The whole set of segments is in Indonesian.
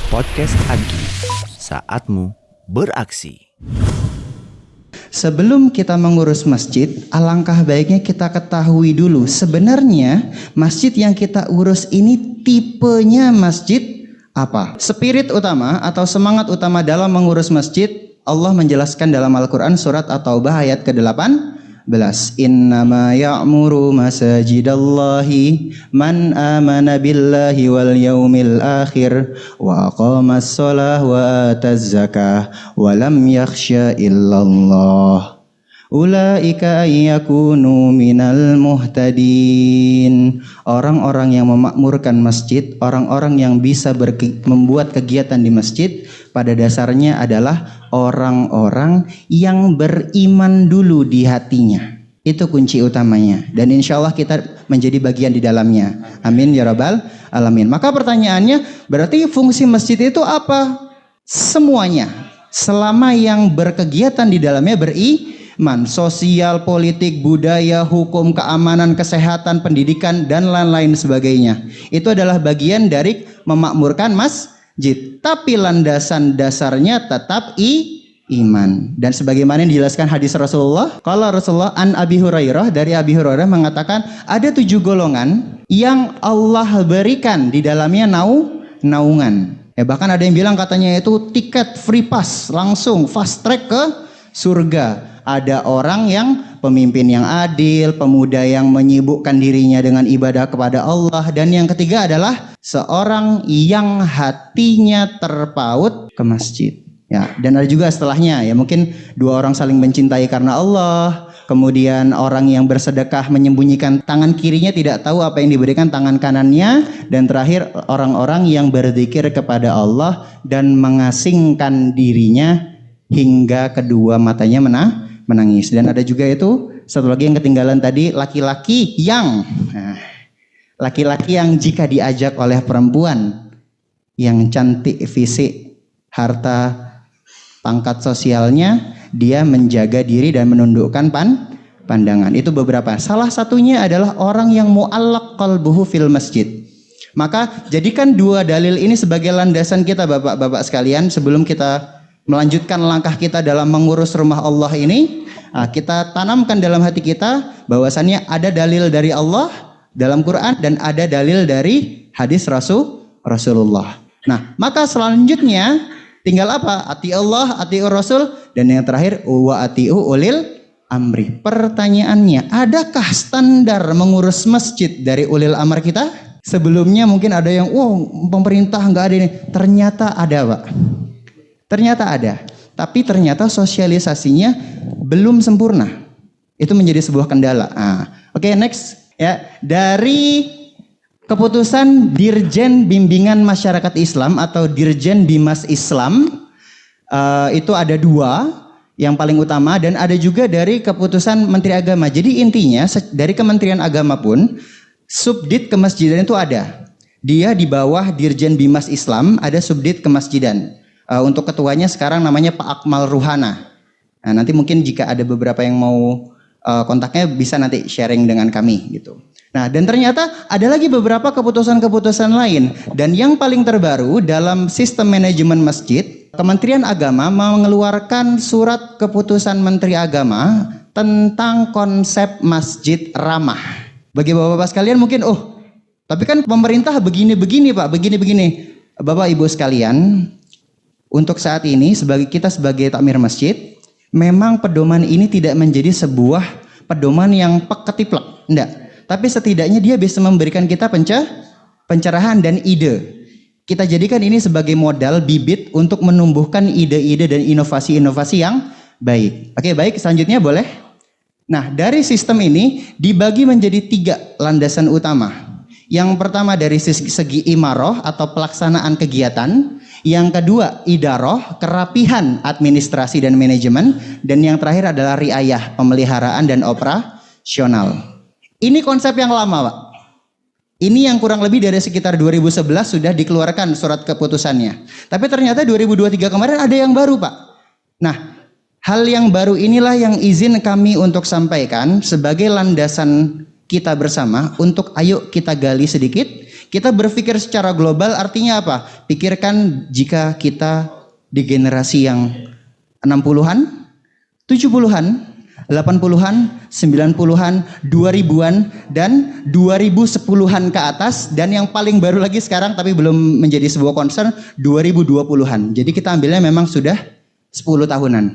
Podcast Agi, saatmu beraksi. Sebelum kita mengurus masjid, alangkah baiknya kita ketahui dulu sebenarnya masjid yang kita urus ini tipenya masjid apa? Spirit utama atau semangat utama dalam mengurus masjid, Allah menjelaskan dalam Al-Quran surat At-Taubah ayat ke-18. Innama ya'muru masajidallahi man amana billahi wal yaumil akhir wa aqamas shalah wa ataz zakah wa lam yakhsha illallah ulaika ayyakunu minal muhtadin. Orang-orang yang memakmurkan masjid, orang-orang yang bisa membuat kegiatan di masjid, pada dasarnya adalah orang-orang yang beriman dulu di hatinya. Itu kunci utamanya. Dan insya Allah kita menjadi bagian di dalamnya. Amin ya rabbal alamin. Maka pertanyaannya, berarti fungsi masjid itu apa? Semuanya. Selama yang berkegiatan di dalamnya beriman, sosial, politik, budaya, hukum, keamanan, kesehatan, pendidikan, dan lain-lain sebagainya. Itu adalah bagian dari memakmurkan masjid. Tapi landasan dasarnya tetap iman. Dan sebagaimana yang dijelaskan hadis Rasulullah, kalau Rasulullah an Abi Hurairah, dari Abi Hurairah mengatakan ada 7 golongan yang Allah berikan di dalamnya naungan. Bahkan ada yang bilang katanya itu tiket free pass, langsung fast track ke surga. Ada orang yang pemimpin yang adil, pemuda yang menyibukkan dirinya dengan ibadah kepada Allah, dan yang ketiga adalah seorang yang hatinya terpaut ke masjid. Ya, dan ada juga setelahnya, ya mungkin 2 orang saling mencintai karena Allah, kemudian orang yang bersedekah menyembunyikan tangan kirinya, tidak tahu apa yang diberikan tangan kanannya, dan terakhir orang-orang yang berzikir kepada Allah dan mengasingkan dirinya hingga kedua matanya menangis. Dan ada juga itu satu lagi yang ketinggalan tadi, laki-laki yang jika diajak oleh perempuan yang cantik fisik, harta, pangkat sosialnya, dia menjaga diri dan menundukkan pandangan. Itu beberapa. Salah satunya adalah orang yang mu'allaq qalbuhu fil masjid. Maka jadikan 2 dalil ini sebagai landasan kita, bapak-bapak sekalian, sebelum kita melanjutkan langkah kita dalam mengurus rumah Allah ini. Kita tanamkan dalam hati kita bahwasannya ada dalil dari Allah dalam Quran dan ada dalil dari hadis Rasulullah. Nah, maka selanjutnya tinggal apa? Ati Allah, ati Rasul, dan yang terakhir wa atiu ulil amri. Pertanyaannya, adakah standar mengurus masjid dari ulil amr kita? Sebelumnya mungkin ada yang pemerintah nggak ada ini. Ternyata ada, Pak. Ternyata ada. Tapi ternyata sosialisasinya belum sempurna. Itu menjadi sebuah kendala. Oke, next ya. Dari keputusan Dirjen Bimbingan Masyarakat Islam atau Dirjen Bimas Islam, itu ada 2 yang paling utama, dan ada juga dari keputusan Menteri Agama. Jadi intinya dari Kementerian Agama pun subdit kemasjidan itu ada. Dia di bawah Dirjen Bimas Islam ada subdit kemasjidan. Untuk ketuanya sekarang namanya Pak Akmal Ruhana. Nah, nanti mungkin jika ada beberapa yang mau kontaknya bisa nanti sharing dengan kami gitu. Nah, dan ternyata ada lagi beberapa keputusan-keputusan lain. Dan yang paling terbaru dalam sistem manajemen masjid, Kementerian Agama mengeluarkan surat keputusan Menteri Agama tentang konsep masjid ramah. Bagi bapak-bapak sekalian mungkin, tapi kan pemerintah begini-begini Pak, begini-begini. Bapak Ibu sekalian, untuk saat ini kita sebagai takmir masjid, memang pedoman ini tidak menjadi sebuah pedoman yang ketiplak, enggak. Tapi setidaknya dia bisa memberikan kita pencerahan dan ide. Kita jadikan ini sebagai modal bibit untuk menumbuhkan ide-ide dan inovasi-inovasi yang baik. Oke, baik, selanjutnya boleh. Nah, dari sistem ini dibagi menjadi 3 landasan utama. Yang pertama dari segi imaroh atau pelaksanaan kegiatan. Yang kedua idaroh, kerapihan administrasi dan manajemen. Dan yang terakhir adalah riayah, pemeliharaan dan operasional. Ini konsep yang lama, Pak. Ini yang kurang lebih dari sekitar 2011 sudah dikeluarkan surat keputusannya. Tapi ternyata 2023 kemarin ada yang baru, Pak. Nah, hal yang baru inilah yang izin kami untuk sampaikan sebagai landasan kita bersama untuk ayo kita gali sedikit. Kita berpikir secara global artinya apa? Pikirkan jika kita di generasi yang 60-an, 70-an, 80-an, 90-an, 2000-an, dan 2010-an ke atas, dan yang paling baru lagi sekarang tapi belum menjadi sebuah concern, 2020-an. Jadi kita ambilnya memang sudah 10 tahunan.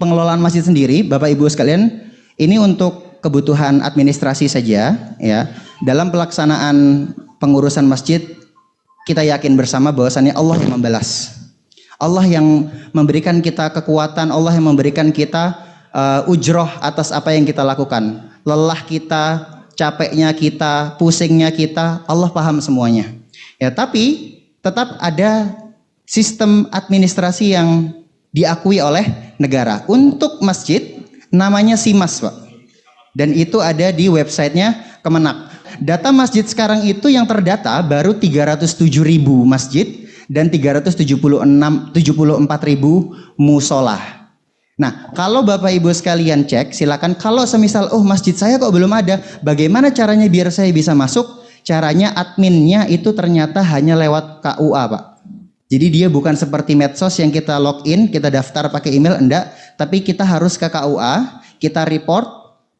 Pengelolaan masjid sendiri, Bapak Ibu sekalian, ini untuk kebutuhan administrasi saja ya. Dalam pelaksanaan pengurusan masjid, kita yakin bersama bahwasannya Allah yang membalas. Allah yang memberikan kita kekuatan, Allah yang memberikan kita ujroh atas apa yang kita lakukan. Lelah kita, capeknya kita, pusingnya kita, Allah paham semuanya. Ya, tapi tetap ada sistem administrasi yang diakui oleh negara. Untuk masjid namanya SIMAS, Pak. Dan itu ada di websitenya Kemenak. Data masjid sekarang itu yang terdata baru 307.000 masjid dan 374.000 musola. Nah, kalau Bapak Ibu sekalian cek, silakan kalau semisal masjid saya kok belum ada, bagaimana caranya biar saya bisa masuk? Caranya adminnya itu ternyata hanya lewat KUA, Pak. Jadi dia bukan seperti medsos yang kita login, kita daftar pakai email, enggak, tapi kita harus ke KUA, kita report.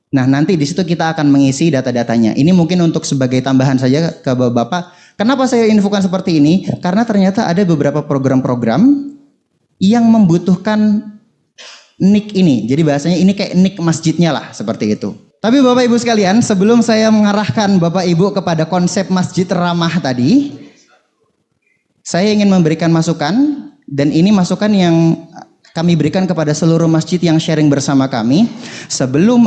Nah, nanti di situ kita akan mengisi data-datanya. Ini mungkin untuk sebagai tambahan saja ke Bapak. Kenapa saya infokan seperti ini? Karena ternyata ada beberapa program-program yang membutuhkan nik ini. Jadi bahasanya ini kayak nik masjidnya lah, seperti itu. Tapi Bapak Ibu sekalian, sebelum saya mengarahkan Bapak Ibu kepada konsep masjid ramah tadi, saya ingin memberikan masukan, dan ini masukan yang kami berikan kepada seluruh masjid yang sharing bersama kami. Sebelum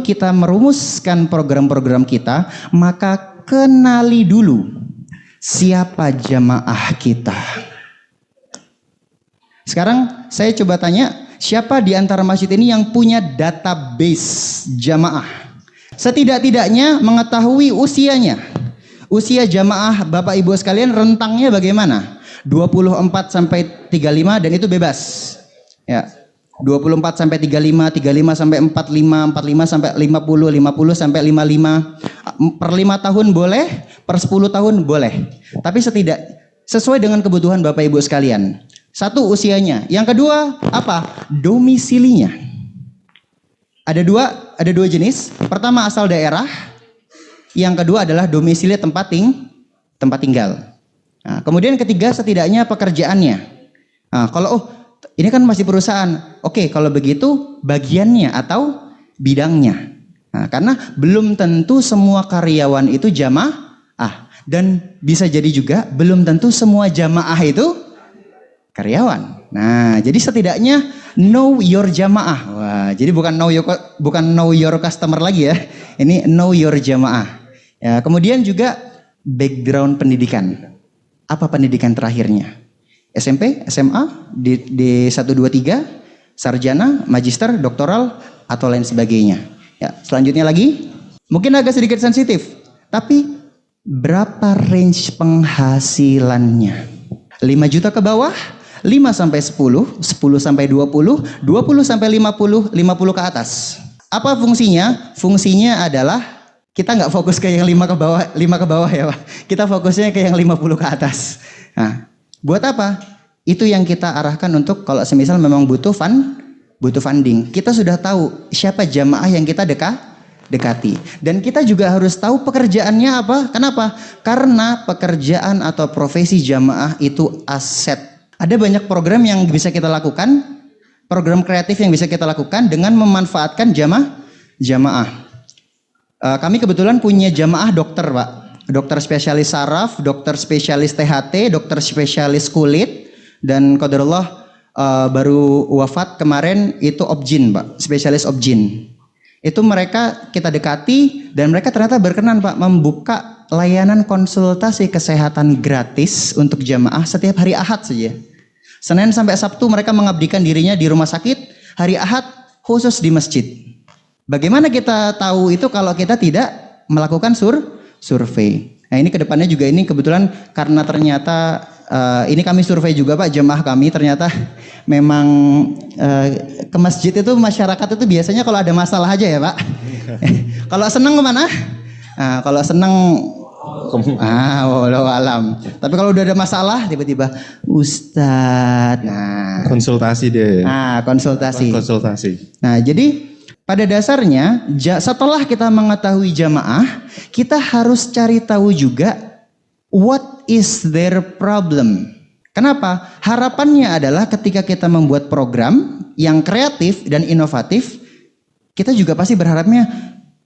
kita merumuskan program-program kita, maka kenali dulu siapa jamaah kita. Sekarang saya coba tanya, siapa di antara masjid ini yang punya database jamaah? Setidak-tidaknya mengetahui usianya. Usia jamaah Bapak Ibu sekalian rentangnya bagaimana? 24 sampai 35 dan itu bebas. Ya. 24 sampai 35, 35 sampai 45, 45 sampai 50, 50 sampai 55. Per 5 tahun boleh, per 10 tahun boleh. Tapi sesuai dengan kebutuhan Bapak Ibu sekalian. Satu, usianya. Yang kedua, apa? Domisilinya. Ada dua jenis. Pertama asal daerah. Yang kedua adalah domisili tempat tinggal. Nah, kemudian ketiga, setidaknya pekerjaannya. Nah, kalau ini kan masih perusahaan. Oke, kalau begitu bagiannya atau bidangnya. Nah, karena belum tentu semua karyawan itu jamaah, dan bisa jadi juga belum tentu semua jamaah itu karyawan. Nah, jadi setidaknya know your jamaah. Wah, jadi bukan know your customer lagi ya. Ini know your jamaah. Ya, kemudian juga background pendidikan. Apa pendidikan terakhirnya? SMP, SMA, di 1 2 3, sarjana, magister, doktoral atau lain sebagainya. Ya, selanjutnya lagi, mungkin agak sedikit sensitif, tapi berapa range penghasilannya? 5 juta ke bawah, 5 sampai 10, 10 sampai 20, 20 sampai 50, 50 ke atas. Apa fungsinya? Fungsinya adalah kita nggak fokus ke yang 5 ke bawah ya Pak. Kita fokusnya ke yang 50 ke atas. Nah, buat apa? Itu yang kita arahkan untuk kalau semisal memang butuh funding. Kita sudah tahu siapa jamaah yang kita dekati. Dan kita juga harus tahu pekerjaannya apa. Kenapa? Karena pekerjaan atau profesi jamaah itu aset. Ada banyak program yang bisa kita lakukan, program kreatif yang bisa kita lakukan dengan memanfaatkan jamaah. Kami kebetulan punya jamaah dokter, Pak. Dokter spesialis saraf, dokter spesialis THT, dokter spesialis kulit, dan qadarullah baru wafat kemarin itu obgyn, Pak, spesialis obgyn. Itu mereka kita dekati dan mereka ternyata berkenan, Pak, membuka layanan konsultasi kesehatan gratis untuk jamaah setiap hari Ahad saja. Senin sampai Sabtu mereka mengabdikan dirinya di rumah sakit, hari Ahad khusus di masjid. Bagaimana kita tahu itu kalau kita tidak melakukan survei? Nah, ini kedepannya juga ini kebetulan karena ternyata ini kami survei juga Pak, jemaah kami ternyata memang ke masjid itu masyarakat itu biasanya kalau ada masalah aja ya Pak. Kalau senang kemana? Kalau seneng walau alam. Tapi kalau udah ada masalah tiba-tiba Ustadz. Nah, Konsultasi deh. konsultasi. Nah, jadi pada dasarnya setelah kita mengetahui jamaah, kita harus cari tahu juga what is their problem. Kenapa? Harapannya adalah ketika kita membuat program yang kreatif dan inovatif, kita juga pasti berharapnya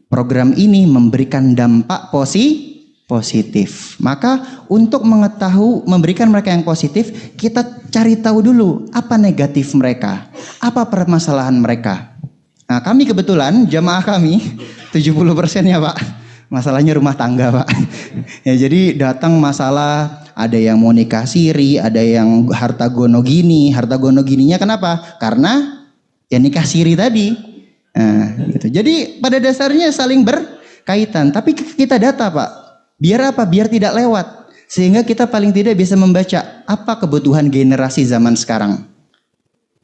program ini memberikan dampak positif. Maka untuk memberikan mereka yang positif, kita cari tahu dulu apa negatif mereka, apa permasalahan mereka. Nah, kami kebetulan jamaah kami 70%-nya Pak, masalahnya rumah tangga Pak. Ya, jadi datang masalah, ada yang mau nikah siri, ada yang harta gono gininya kenapa? Karena ya nikah siri tadi. Nah, gitu. Jadi pada dasarnya saling berkaitan, tapi kita data Pak. Biar apa? Biar tidak lewat. Sehingga kita paling tidak bisa membaca apa kebutuhan generasi zaman sekarang.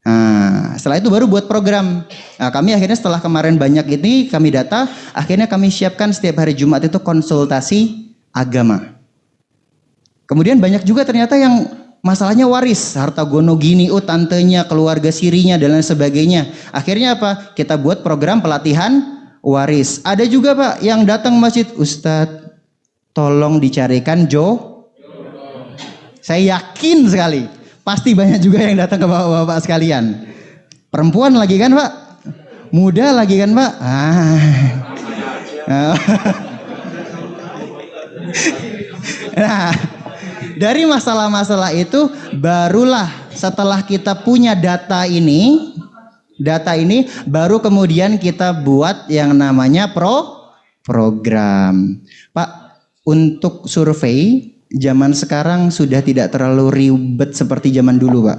Nah, setelah itu baru buat program. Nah, kami akhirnya setelah kemarin banyak ini kami data, akhirnya kami siapkan setiap hari Jumat itu konsultasi agama. Kemudian banyak juga ternyata yang masalahnya waris, harta gono gini, tantenya, keluarga sirinya dan lain sebagainya. Akhirnya apa? Kita buat program pelatihan waris. Ada juga Pak yang datang masjid, Ustadz tolong dicarikan Saya yakin sekali pasti banyak juga yang datang ke bapak-bapak sekalian. Perempuan lagi kan Pak? Muda lagi kan Pak? Nah, dari masalah-masalah itu barulah setelah kita punya data ini baru kemudian kita buat yang namanya program. Pak, untuk survei zaman sekarang sudah tidak terlalu ribet seperti zaman dulu Pak.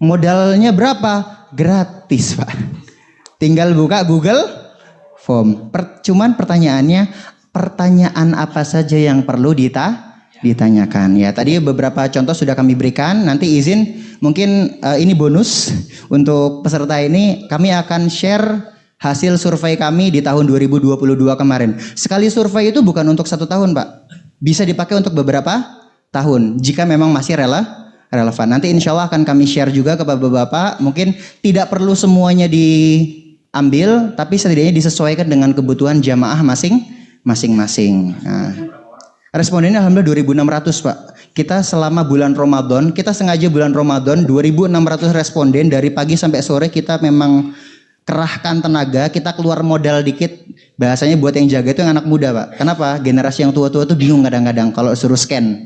Modalnya berapa? Gratis Pak. Tinggal buka Google Form. Cuman pertanyaannya, pertanyaan apa saja yang perlu ditanyakan. Ya, tadi beberapa contoh sudah kami berikan. Nanti izin mungkin ini bonus untuk peserta ini, kami akan share hasil survei kami di tahun 2022 kemarin. Sekali survei itu bukan untuk 1 tahun Pak. Bisa dipakai untuk beberapa tahun jika memang masih relevan. Nanti insya Allah akan kami share juga kepada bapak-bapak. Mungkin tidak perlu semuanya diambil, tapi setidaknya disesuaikan dengan kebutuhan jamaah masing-masing. Nah, respondennya alhamdulillah 2.600 Pak. Kita selama bulan Ramadan, kita sengaja bulan Ramadan 2.600 responden dari pagi sampai sore kita memang kerahkan tenaga, kita keluar modal dikit. Bahasanya buat yang jaga itu yang anak muda Pak. Kenapa? Generasi yang tua-tua tuh bingung kadang-kadang kalau suruh scan.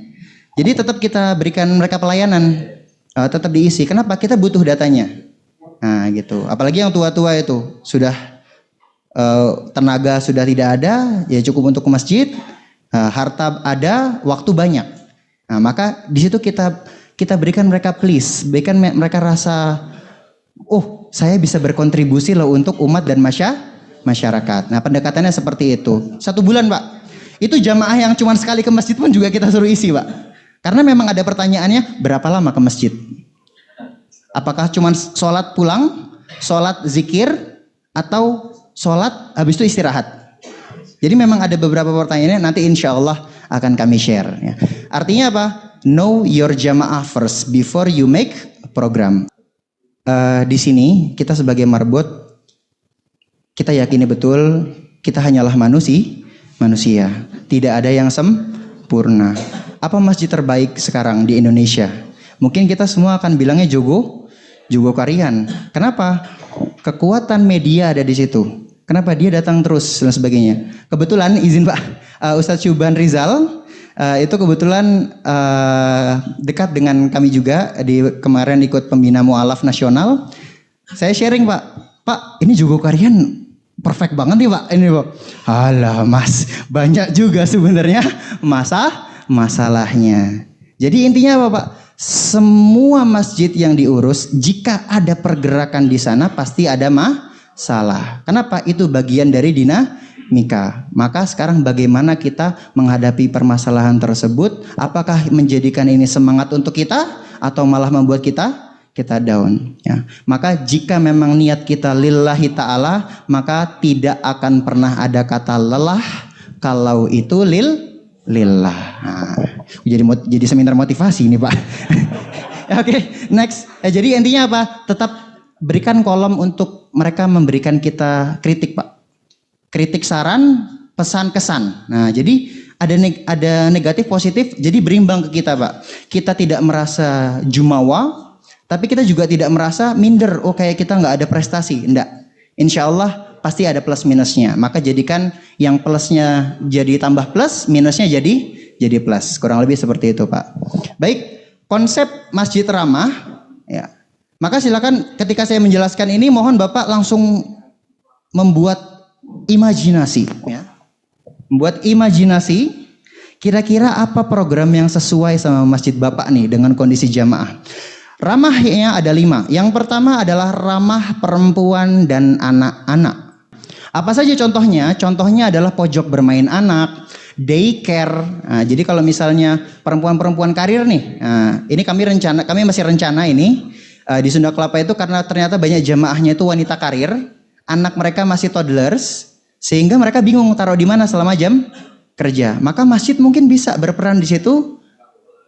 Jadi tetap kita berikan mereka pelayanan, tetap diisi. Kenapa? Kita butuh datanya. Nah gitu. Apalagi yang tua-tua itu sudah tenaga sudah tidak ada, ya cukup untuk ke masjid, harta ada, waktu banyak. Nah maka di situ kita berikan mereka berikan mereka rasa, saya bisa berkontribusi loh untuk umat dan masyarakat. Nah pendekatannya seperti itu. 1 bulan Pak. Itu jamaah yang cuma sekali ke masjid pun juga kita suruh isi Pak. Karena memang ada pertanyaannya, berapa lama ke masjid? Apakah cuma sholat pulang, sholat zikir, atau sholat habis itu istirahat? Jadi memang ada beberapa pertanyaannya, nanti insya Allah akan kami share. Ya. Artinya apa? Know your jamaah first before you make a program. Di sini kita sebagai marbot, kita yakini betul kita hanyalah manusia. Tidak ada yang sempurna. Apa masjid terbaik sekarang di Indonesia? Mungkin kita semua akan bilangnya Jogokarian. Kenapa? Kekuatan media ada di situ. Kenapa dia datang terus dan sebagainya. Kebetulan izin Pak, Ustadz Syuban Rizal itu kebetulan dekat dengan kami juga. Kemarin ikut pembina mualaf nasional. Saya sharing Pak ini Jogokarian perfect banget nih Pak. Ini Pak. Alah Mas, banyak juga sebenarnya masalahnya. Jadi intinya apa Pak? Semua masjid yang diurus, jika ada pergerakan di sana pasti ada masalah. Kenapa? Itu bagian dari dinamika. Maka sekarang bagaimana kita menghadapi permasalahan tersebut? Apakah menjadikan ini semangat untuk kita atau malah membuat kita down? Ya. Maka jika memang niat kita lillahi ta'ala, maka tidak akan pernah ada kata lelah, Kalau itu lillah. Nah, jadi seminar motivasi ini Pak. Oke, next. Jadi intinya apa? Tetap berikan kolom untuk mereka memberikan kita kritik Pak. Kritik, saran, pesan, kesan. Nah, jadi ada negatif, positif, jadi berimbang ke kita Pak. Kita tidak merasa jumawa, tapi kita juga tidak merasa minder. Oh kayak kita nggak ada prestasi. Enggak. Insya Allah pasti ada plus minusnya. Maka jadikan yang plusnya jadi tambah plus, minusnya jadi plus. Kurang lebih seperti itu Pak. Baik, konsep masjid ramah. Ya. Maka silakan ketika saya menjelaskan ini, mohon Bapak langsung membuat imajinasi. Ya. Membuat imajinasi. Kira-kira apa program yang sesuai sama masjid Bapak nih dengan kondisi jamaah. Ramahnya ada 5. Yang pertama adalah ramah perempuan dan anak-anak. Apa saja contohnya? Contohnya adalah pojok bermain anak, daycare. Nah, jadi kalau misalnya perempuan-perempuan karir nih, ini kami masih rencana ini di Sunda Kelapa itu karena ternyata banyak jamaahnya itu wanita karir, anak mereka masih toddlers, sehingga mereka bingung taruh di mana selama jam kerja. Maka masjid mungkin bisa berperan di situ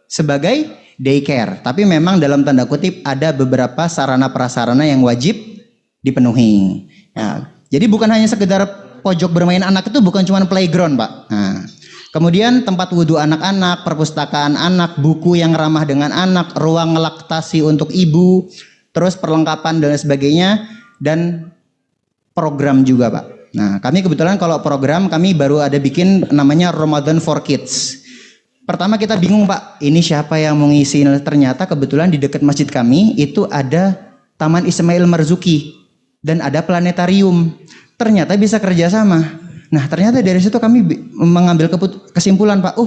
sebagai daycare, tapi memang dalam tanda kutip ada beberapa sarana prasarana yang wajib dipenuhi. Ya, jadi bukan hanya sekedar pojok bermain anak itu bukan cuma playground Pak. Nah, kemudian tempat wudhu anak-anak, perpustakaan anak, buku yang ramah dengan anak, ruang laktasi untuk ibu, terus perlengkapan dan sebagainya, dan program juga Pak. Nah kami kebetulan kalau program kami baru ada bikin namanya Ramadan for Kids. Pertama kita bingung Pak, ini siapa yang mau ngisi? Ternyata kebetulan di dekat masjid kami itu ada Taman Ismail Marzuki dan ada planetarium. Ternyata bisa kerjasama. Nah ternyata dari situ kami mengambil kesimpulan Pak,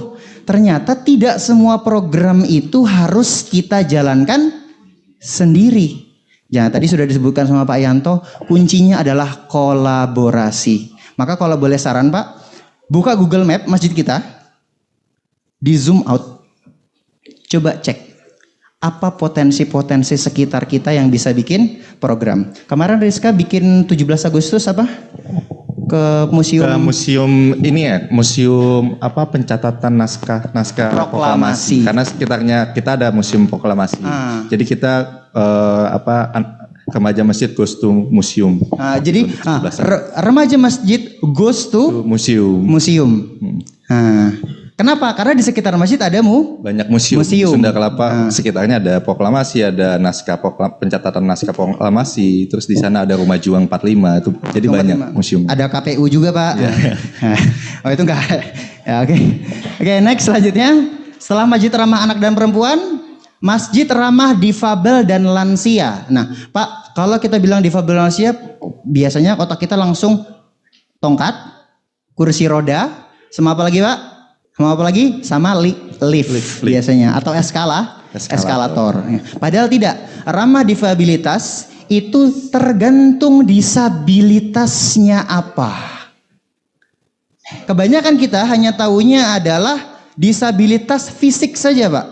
ternyata tidak semua program itu harus kita jalankan sendiri. Ya tadi sudah disebutkan sama Pak Yanto, kuncinya adalah kolaborasi. Maka kalau boleh saran Pak, buka Google Map masjid kita. Di zoom out, coba cek apa potensi-potensi sekitar kita yang bisa bikin program. Kemarin Rizka bikin 17 Agustus apa? Ke museum. Ke museum ini ya, museum apa pencatatan naskah proklamasi. Karena sekitarnya kita ada museum proklamasi. Jadi kita remaja masjid goes to museum. Jadi remaja masjid goes to museum. Kenapa? Karena di sekitar masjid ada banyak museum. Sunda Kelapa sekitarnya ada proklamasi, ada pencatatan naskah proklamasi, terus di sana ada Rumah Juang 45 itu. Jadi banyak museum. Ada KPU juga, Pak. Oh, itu enggak. Ya, oke. Oke, next selanjutnya. Setelah masjid ramah anak dan perempuan, masjid ramah difabel dan lansia. Nah, Pak, kalau kita bilang difabel dan lansia, biasanya otak kita langsung tongkat, kursi roda, sama apa lagi, Pak? Sama apa lagi? Sama lift biasanya atau eskalator. Padahal tidak. Ramah difabilitas itu tergantung disabilitasnya apa. Kebanyakan kita hanya taunya adalah disabilitas fisik saja, Pak.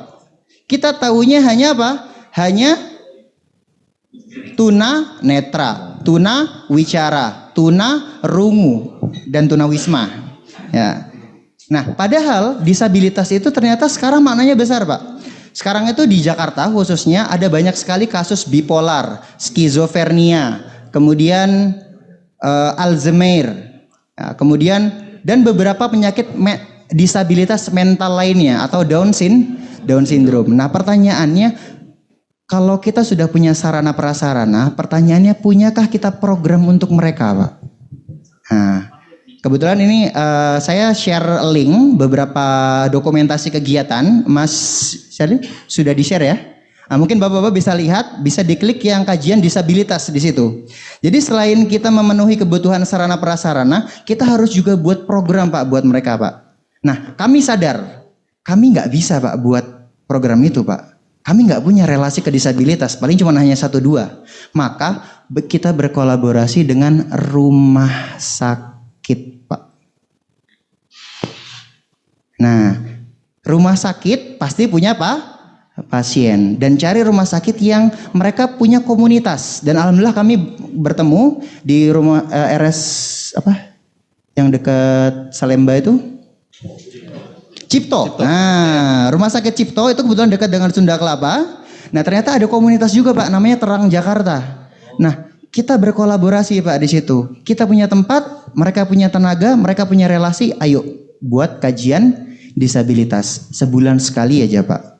Kita taunya hanya apa? Hanya tuna netra, tuna wicara, tuna rungu, dan tuna wisma. Ya. Nah, padahal disabilitas itu ternyata sekarang maknanya besar, Pak. Sekarang itu di Jakarta khususnya ada banyak sekali kasus bipolar, skizofrenia, kemudian Alzheimer, ya, kemudian dan beberapa penyakit disabilitas mental lainnya atau Down syndrome. Nah, pertanyaannya, kalau kita sudah punya sarana prasarana, pertanyaannya punyakah kita program untuk mereka, Pak? Nah, kebetulan ini saya share link beberapa dokumentasi kegiatan. Mas Syarif sudah di-share ya. Nah, mungkin Bapak-bapak bisa lihat, bisa diklik yang kajian disabilitas di situ. Jadi selain kita memenuhi kebutuhan sarana prasarana, kita harus juga buat program, Pak, buat mereka, Pak. Nah, kami sadar, kami nggak bisa, Pak, buat program itu, Pak. Kami nggak punya relasi ke disabilitas, paling cuma hanya 1-2. Maka kita berkolaborasi dengan rumah sakit, Pak. Nah, rumah sakit pasti punya pasien, dan cari rumah sakit yang mereka punya komunitas. Dan alhamdulillah kami bertemu di rumah RS yang dekat Salemba itu? Cipto. Nah, rumah sakit Cipto itu kebetulan dekat dengan Sunda Kelapa. Nah, ternyata ada komunitas juga Pak, namanya Terang Jakarta. Nah, kita berkolaborasi Pak di situ. Kita punya tempat, mereka punya tenaga, mereka punya relasi. Ayo buat kajian disabilitas sebulan sekali aja Pak.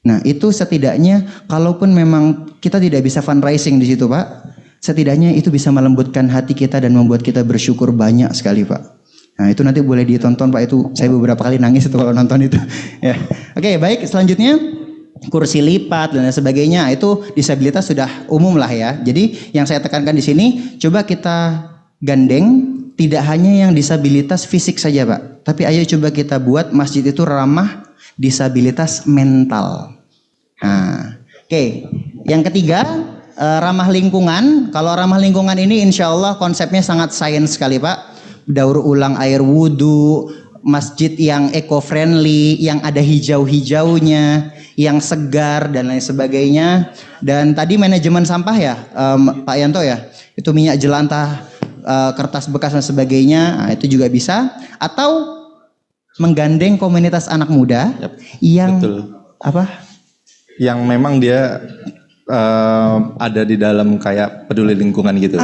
Nah, itu setidaknya kalaupun memang kita tidak bisa fundraising di situ Pak, setidaknya itu bisa melembutkan hati kita dan membuat kita bersyukur banyak sekali Pak. Nah, itu nanti boleh ditonton Pak, itu saya beberapa kali nangis itu kalau nonton itu. Ya. Oke, baik, selanjutnya kursi lipat dan lain sebagainya, itu disabilitas sudah umum lah ya. Jadi yang saya tekankan di sini, coba kita gandeng tidak hanya yang disabilitas fisik saja Pak, tapi ayo coba kita buat masjid itu ramah disabilitas mental. Nah, oke. Yang ketiga, ramah lingkungan. Kalau ramah lingkungan ini insya Allah konsepnya sangat sains sekali Pak. Daur ulang air wudhu, masjid yang eco-friendly, yang ada hijau-hijaunya, yang segar dan lain sebagainya. Dan tadi manajemen sampah ya, Pak Yanto ya, itu minyak jelantah, kertas bekas dan sebagainya, nah, itu juga bisa. Atau menggandeng komunitas anak muda yang betul. Apa? Yang memang dia ada di dalam kayak peduli lingkungan gitu.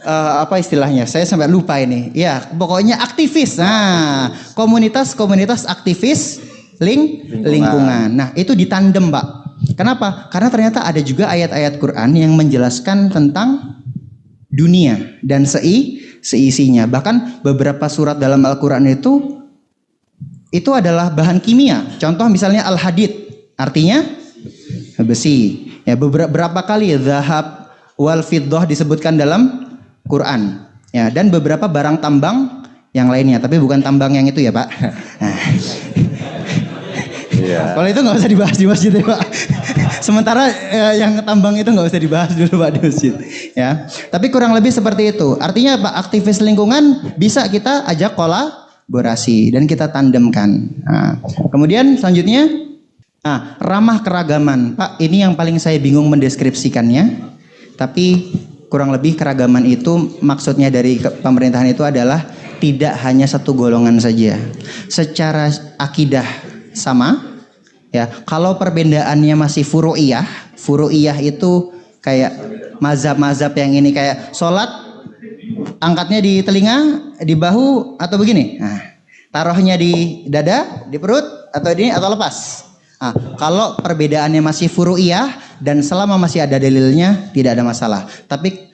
Apa istilahnya? Saya sampai lupa ini. Ya, pokoknya aktivis. Nah, komunitas aktivis lingkungan. Nah, itu ditandem, Pak. Kenapa? Karena ternyata ada juga ayat-ayat Quran yang menjelaskan tentang dunia dan seisinya. Bahkan beberapa surat dalam Al-Quran itu adalah bahan kimia. Contoh misalnya al-hadid, artinya besi. Ya, beberapa kali zahab wal fiddah disebutkan dalam Quran. Ya, dan beberapa barang tambang yang lainnya, tapi bukan tambang yang itu ya, Pak. Nah. Yeah. Kalau itu nggak usah dibahas di masjid ya, Pak. Sementara yang tambang itu nggak usah dibahas dulu Pak di masjid. Ya, tapi kurang lebih seperti itu. Artinya Pak, aktivis lingkungan bisa kita ajak kolaborasi dan kita tandemkan. Nah, kemudian selanjutnya, ramah keragaman. Pak, ini yang paling saya bingung mendeskripsikannya. Tapi kurang lebih keragaman itu maksudnya dari pemerintahan itu adalah tidak hanya satu golongan saja. Secara akidah sama, ya. Kalau perbedaannya masih furu'iyah itu kayak mazhab-mazhab yang ini, kayak sholat angkatnya di telinga, di bahu atau begini. Nah, taruhnya di dada, di perut atau ini atau lepas. Nah, kalau perbedaannya masih furu'iyah dan selama masih ada dalilnya tidak ada masalah. Tapi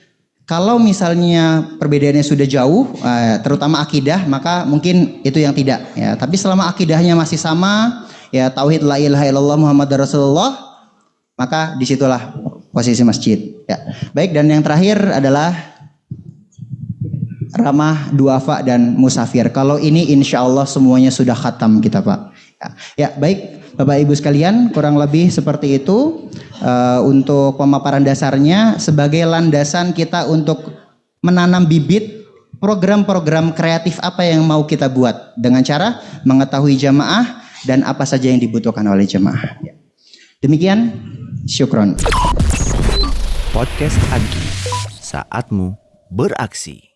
kalau misalnya perbedaannya sudah jauh, terutama akidah, maka mungkin itu yang tidak. Ya, tapi selama akidahnya masih sama, ya tauhid la ilaha illallah Muhammad Rasulullah, maka disitulah posisi masjid. Ya. Baik, dan yang terakhir adalah ramah duafa dan musafir. Kalau ini insya Allah semuanya sudah khatam kita Pak. Ya, baik Bapak Ibu sekalian, kurang lebih seperti itu untuk pemaparan dasarnya sebagai landasan kita untuk menanam bibit program-program kreatif apa yang mau kita buat dengan cara mengetahui jamaah dan apa saja yang dibutuhkan oleh jemaah. Demikian, syukron. Podcast Agi, saatmu beraksi.